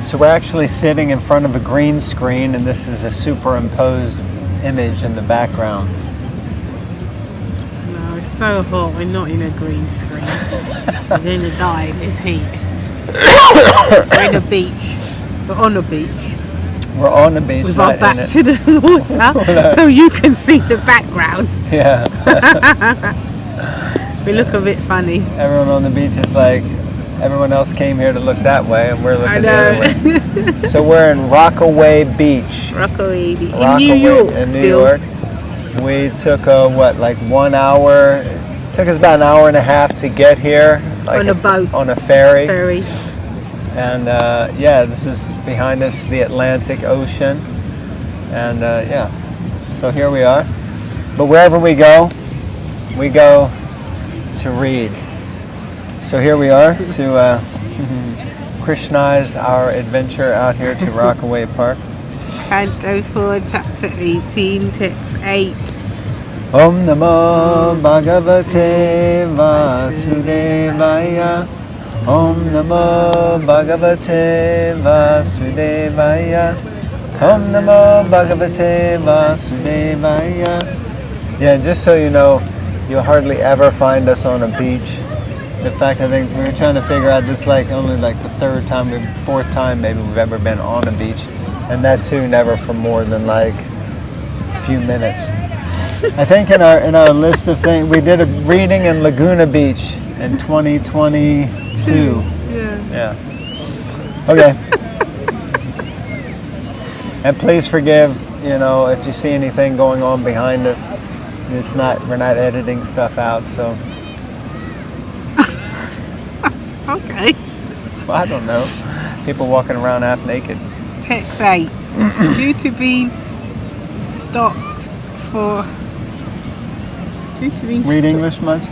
So we're actually sitting in front of a green screen, and this is a superimposed image in the background. No, it's so hot. We're not in a green screen. We're going to die in this heat. We're in a beach. We're on a beach. We're on the beach, with not our back in it. to the water, so you can see the background. Yeah. We look a bit funny. Everyone on the beach is like, everyone else came here to look that way, and we're looking the other way. So we're in Rockaway Beach. Rockaway Beach. In New York. In New York. We took like 1 hour. It took us about an hour and a half to get here. Like on a boat. On a ferry. Ferry. And yeah, this is behind us, the Atlantic Ocean. And yeah, so here we are. But wherever we go to read. So here we are to Krishnaize our adventure out here to Rockaway Park. Canto 4, Chapter 18, Text 8. Om Namo Bhagavate Vasudevaya. Om Namo Bhagavate Vasudevaya. Om Namo Bhagavate Vasudevaya. Yeah, just so you know, you'll hardly ever find us on a beach. In fact, I think we were trying to figure out this only the fourth time maybe we've ever been on a beach. And that too never for more than a few minutes. I think in our list of things, we did a reading in Laguna Beach in 2022. Yeah. Okay. And please forgive, if you see anything going on behind us. We're not editing stuff out, so. Okay. Well, I don't know. People walking around half naked. Text 8. Due to being stocked for... Read English much?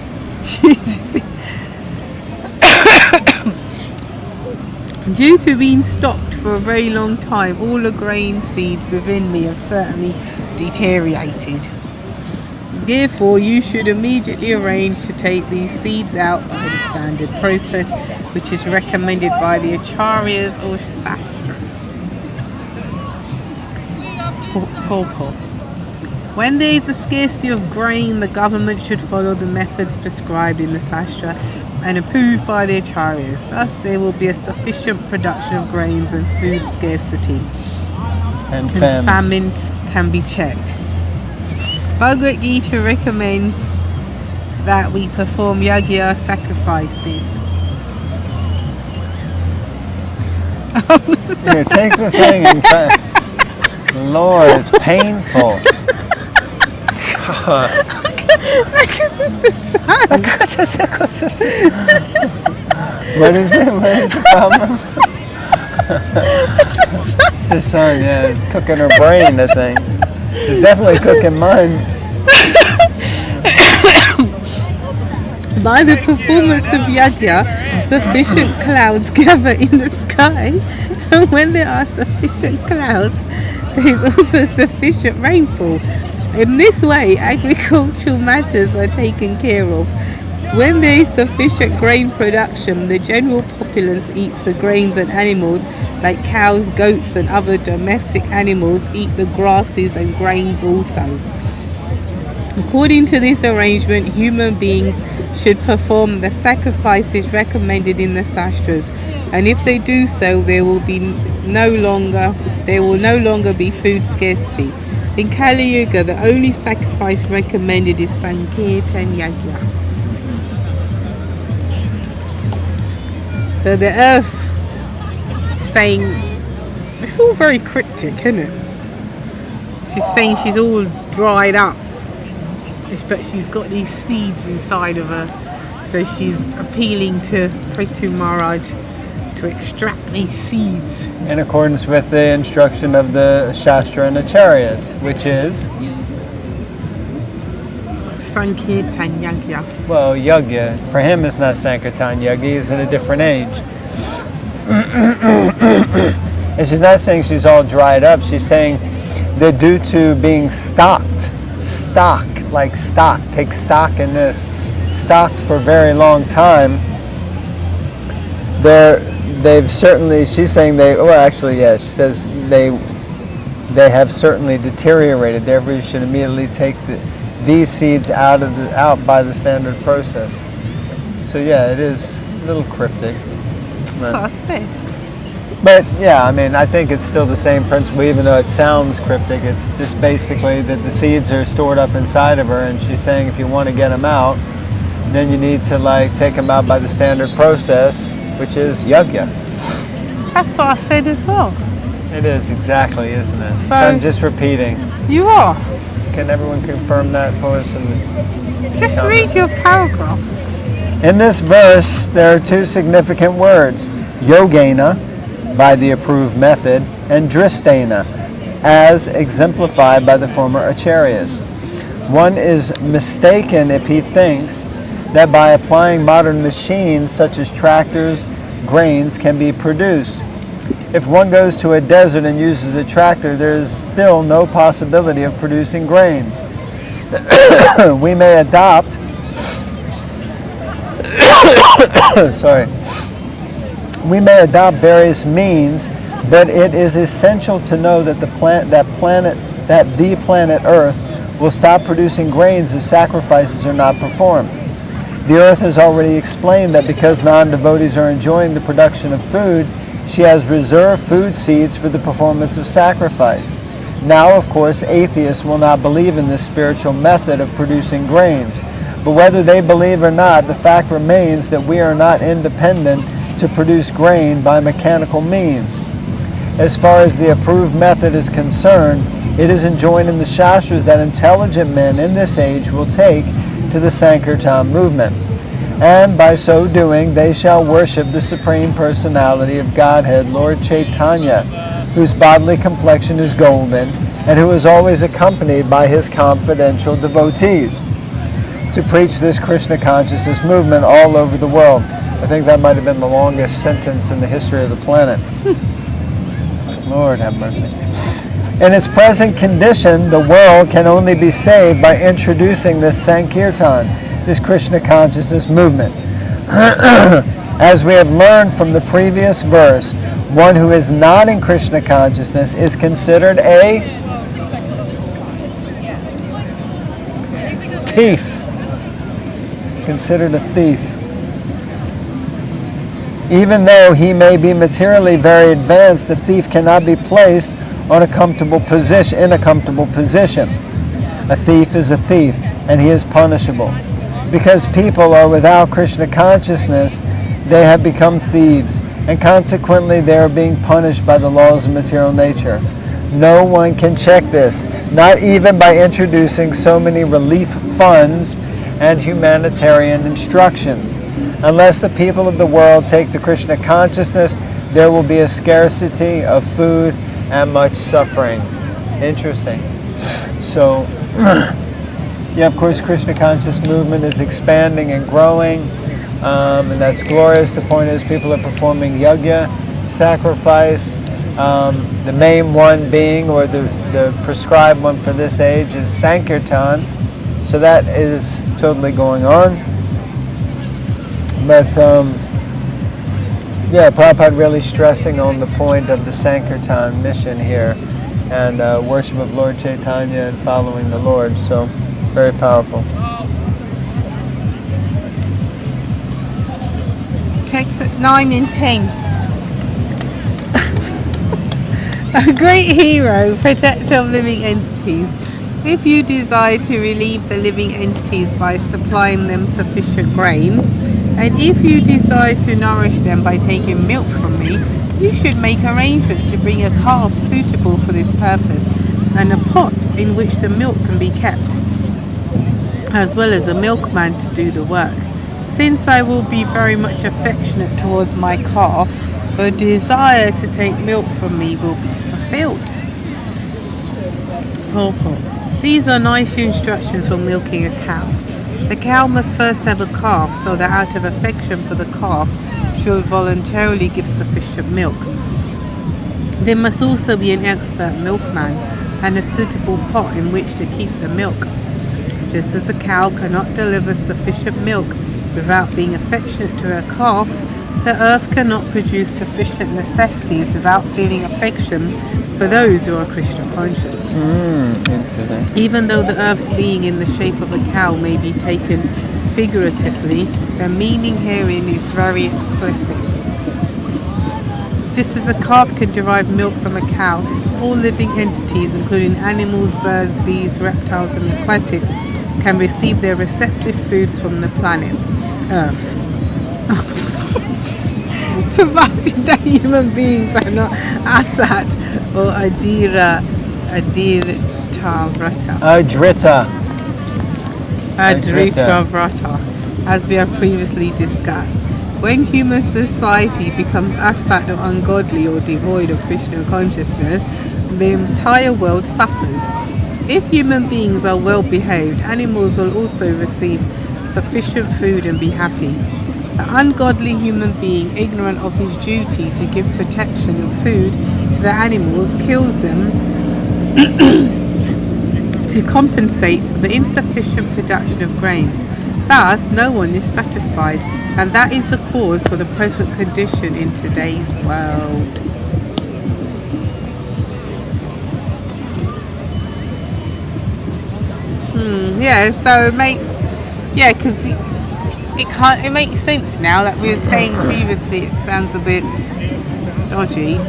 Due to being stocked for a very long time, all the grain seeds within me have certainly deteriorated. Therefore, you should immediately arrange to take these seeds out by the standard process, which is recommended by the acharyas or sastras. Purport. When there is a scarcity of grain, the government should follow the methods prescribed in the sastra and approved by the acharyas. Thus, there will be a sufficient production of grains and food scarcity. And famine can be checked. Bhagavad Gita recommends that we perform yajna sacrifices. Here, take the thing and try. Lord, it's painful. God. Look at this sun. What is it? What is the problem? It's the sun, yeah. It's cooking her brain, that thing. It's definitely cooking mine. By the performance of yajna, sufficient clouds gather in the sky, and when there are sufficient clouds, there is also sufficient rainfall. In this way, agricultural matters are taken care of. When there is sufficient grain production, the general populace eats the grains, and animals like cows, goats, and other domestic animals eat the grasses and grains also. According to this arrangement, human beings should perform the sacrifices recommended in the sastras, and if they do so, there will no longer be food scarcity. In Kali Yuga, the only sacrifice recommended is Sankirtan Yajna. So the earth saying, it's all very cryptic, isn't it? She's saying she's all dried up, but she's got these seeds inside of her. So she's appealing to Prithu Maharaj to extract these seeds. In accordance with the instruction of the Shastra and Acharyas, which is? Sankirtan Yajna. Well, Yajna. For him it's not Sankirtan Yajna, he's in a different age. And she's not saying she's all dried up, she's saying that due to being stocked, take stock in this, stocked for a very long time, they've certainly, she's saying she says they have certainly deteriorated, therefore you should immediately take these seeds out by the standard process. So yeah, it is a little cryptic. That's what I said. But yeah, I mean, I think it's still the same principle, even though it sounds cryptic. It's just basically that the seeds are stored up inside of her, and she's saying if you want to get them out, then you need to take them out by the standard process, which is yajna. That's what I said as well. It is, exactly, isn't it? So I'm just repeating. You are. Can everyone confirm that for us? Just read your paragraph. In this verse, there are two significant words, yogena, by the approved method, and dristena, as exemplified by the former acharyas. One is mistaken if he thinks that by applying modern machines such as tractors, grains can be produced. If one goes to a desert and uses a tractor, there is still no possibility of producing grains. We may adopt we may adopt various means, but it is essential to know that the planet Earth will stop producing grains if sacrifices are not performed. The Earth has already explained that because non-devotees are enjoying the production of food, she has reserved food seeds for the performance of sacrifice. Now, of course, atheists will not believe in this spiritual method of producing grains. But whether they believe or not, the fact remains that we are not independent to produce grain by mechanical means. As far as the approved method is concerned, it is enjoined in the Shastras that intelligent men in this age will take to the Sankirtan movement. And by so doing, they shall worship the Supreme Personality of Godhead, Lord Chaitanya, whose bodily complexion is golden, and who is always accompanied by his confidential devotees, to preach this Krishna consciousness movement all over the world. I think that might have been the longest sentence in the history of the planet. Lord have mercy. In its present condition, the world can only be saved by introducing this Sankirtan, this Krishna consciousness movement. As we have learned from the previous verse, one who is not in Krishna consciousness is considered a thief. Considered a thief. Even though he may be materially very advanced, the thief cannot be placed on a comfortable position. A thief is a thief, and he is punishable. Because people are without Krishna consciousness, they have become thieves, and consequently they are being punished by the laws of material nature. No one can check this, not even by introducing so many relief funds and humanitarian instructions. Unless the people of the world take to Krishna consciousness, there will be a scarcity of food and much suffering. Interesting. So, yeah, of course, Krishna conscious movement is expanding and growing, and that's glorious. The point is, people are performing yajna, sacrifice. The main one being, or the prescribed one for this age, is Sankirtan. So that is totally going on. But yeah, Prabhupada really stressing on the point of the Sankirtan mission here, and worship of Lord Chaitanya and following the Lord. So very powerful. Text at 9 and 10. A great hero, protector of living entities. If you desire to relieve the living entities by supplying them sufficient grain, and if you desire to nourish them by taking milk from me, you should make arrangements to bring a calf suitable for this purpose, and a pot in which the milk can be kept, as well as a milkman to do the work. Since I will be very much affectionate towards my calf, the desire to take milk from me will be fulfilled. Purport. These are nice instructions for milking a cow. The cow must first have a calf, so that out of affection for the calf, she will voluntarily give sufficient milk. There must also be an expert milkman and a suitable pot in which to keep the milk. Just as a cow cannot deliver sufficient milk without being affectionate to her calf, The earth cannot produce sufficient necessities without feeling affection for those who are Krishna conscious. Interesting. Even though the earth's being in the shape of a cow may be taken figuratively, the meaning herein is very explicit. Just as a calf can derive milk from a cow, all living entities, including animals, birds, bees, reptiles, and aquatics, can receive their receptive foods from the planet Earth. Provided that human beings are not asat or adrita vrata, as we have previously discussed. When human society becomes asat or ungodly or devoid of Krishna consciousness, the entire world suffers. If human beings are well behaved, animals will also receive sufficient food and be happy. The ungodly human being, ignorant of his duty to give protection and food to the animals, kills them to compensate for the insufficient production of grains. Thus, no one is satisfied, and that is the cause for the present condition in today's world. Yeah, so it makes, because it makes sense now that we were saying previously it sounds a bit dodgy,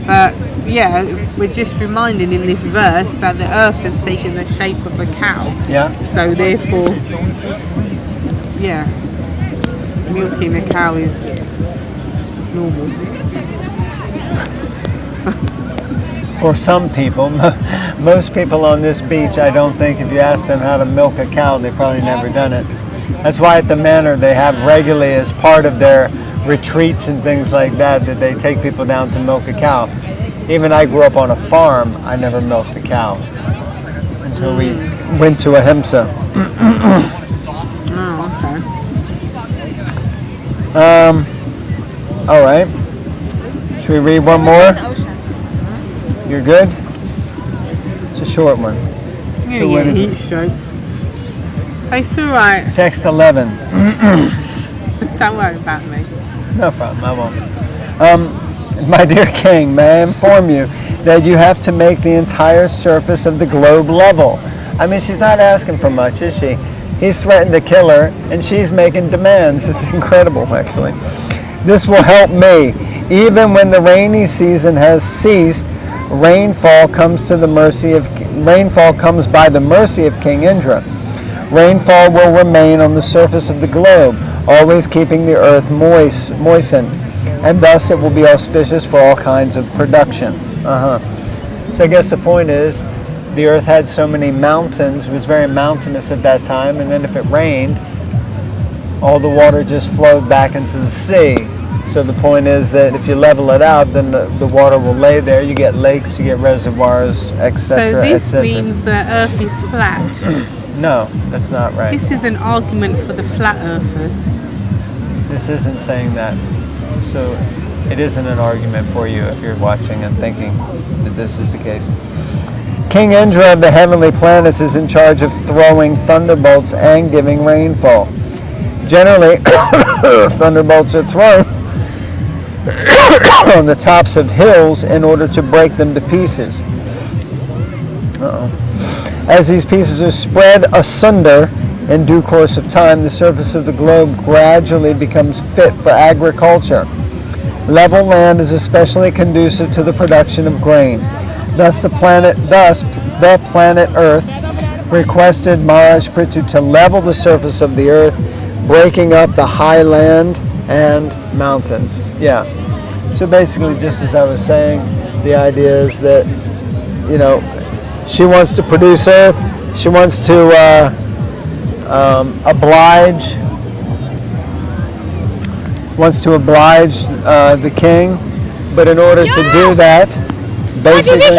but yeah, we're just reminding in this verse that the earth has taken the shape of a cow. Yeah. So therefore, milking a cow is normal. For some people, most people on this beach, I don't think if you ask them how to milk a cow, they've probably never done it. That's why at the manor they have regularly as part of their retreats and things like that they take people down to milk a cow. Even I grew up on a farm, I never milked a cow until we went to Ahimsa. All right. Should we read one more? You're good? It's a short one. So what is it? Short. It's alright. Text 11. Don't worry about me. No problem, I won't. My dear King, may I inform you that you have to make the entire surface of the globe level. I mean, she's not asking for much, is she? He's threatened to kill her, and she's making demands. It's incredible, actually. This will help me. Even when the rainy season has ceased, rainfall comes by the mercy of King Indra. Rainfall will remain on the surface of the globe, always keeping the earth moistened, and thus it will be auspicious for all kinds of production. So I guess the point is, the earth had so many mountains, it was very mountainous at that time, and then if it rained, all the water just flowed back into the sea. So the point is that if you level it out, then the water will lay there, you get lakes, you get reservoirs, etc. So this means the earth is flat. No, that's not right. This is an argument for the flat earthers. This isn't saying that. So it isn't an argument for you if you're watching and thinking that this is the case. King Indra of the heavenly planets is in charge of throwing thunderbolts and giving rainfall. Generally, thunderbolts are thrown on the tops of hills in order to break them to pieces. As these pieces are spread asunder in due course of time, the surface of the globe gradually becomes fit for agriculture. Level land is especially conducive to the production of grain. Thus the planet Earth requested Maharaj Prithu to level the surface of the earth, breaking up the high land and mountains. Yeah. So basically, just as I was saying, the idea is that, she wants to produce earth, she wants to oblige the king, but in order to do that, basically,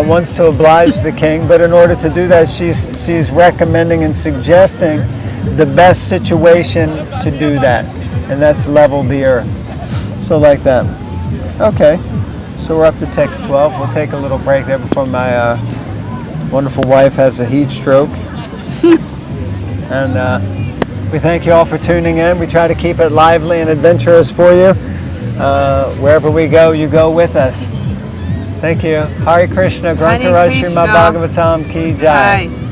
wants to oblige the king, but in order to do that, she's recommending and suggesting the best situation to do that, and that's level the earth. So like that. Okay, so we're up to text 12. We'll take a little break there before my wonderful wife has a heat stroke. And We thank you all for tuning in. We try to keep it lively and adventurous for you. Wherever we go, you go with us. Thank you. Hare Krishna. Grantharaj Krishna. Srimad Bhagavatam Ki Jai. Bye.